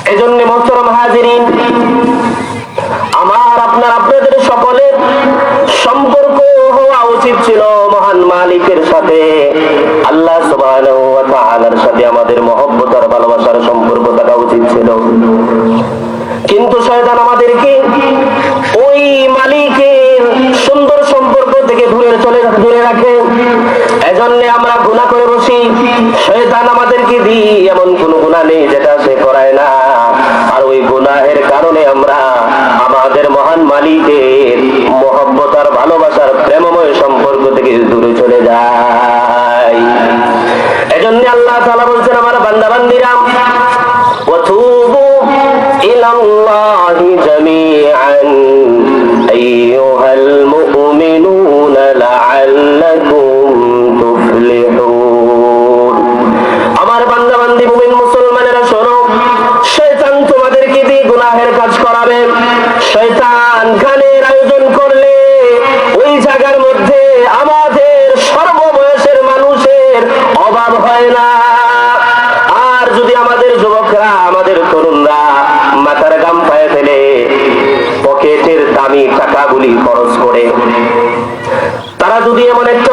এজন্য মোহতরম হাজিরিন, আমার আপনাদের সকলের সম্পর্ক হওয়া উচিত ছিল মহান মালিকের সাথে, আল্লাহ সুবহানাহু ওয়া তাআলার সাথে আমাদের মহব্বত আর ভালোবাসার সম্পর্ক থাকা উচিত ছিল। কিন্তু শয়তান আমাদেরকে ওই মালিকের সুন্দর সম্পর্ক থেকে দূরে রাখে। এজন্য আমরা গুনাহ করে বসি। শয়তান আমাদেরকে দিয়ে এমন কোন গুনাহ নেই যেটা সে করায় না, আর ওই গুনাহের কারণে আমরা আমাদের মহান মালিকের মহব্বত আর ভালোবাসার প্রেমময় সম্পর্ক থেকে দূরে চলে যাই। এজন্য আল্লাহ তাআলা বলছেন, আমার বান্দা-বান্দীরা, ওয়াতুবু ইলাল্লাহি জামিআন আইয়ুহাল মুমিনুনা লাআল্লাকুম তুফলিহুন। আমার বান্দা-বান্দী মুমিন মুসলমানেরা শোনো, শয়তান তোমাদেরকে দিয়ে গুনাহের কাজ করাবে। শয়তান গানের আয়োজন করলে ওই জায়গার মধ্যে আমাদের সর্ববয়সের মানুষের অভাব হয় না। আর যদি আমাদের যুবকরা, আমাদের তরুণরা মাথার গাম পায়ে ফেলে পকেটের দামি টাকাগুলি খরচ করে তারা যদি এমন একটা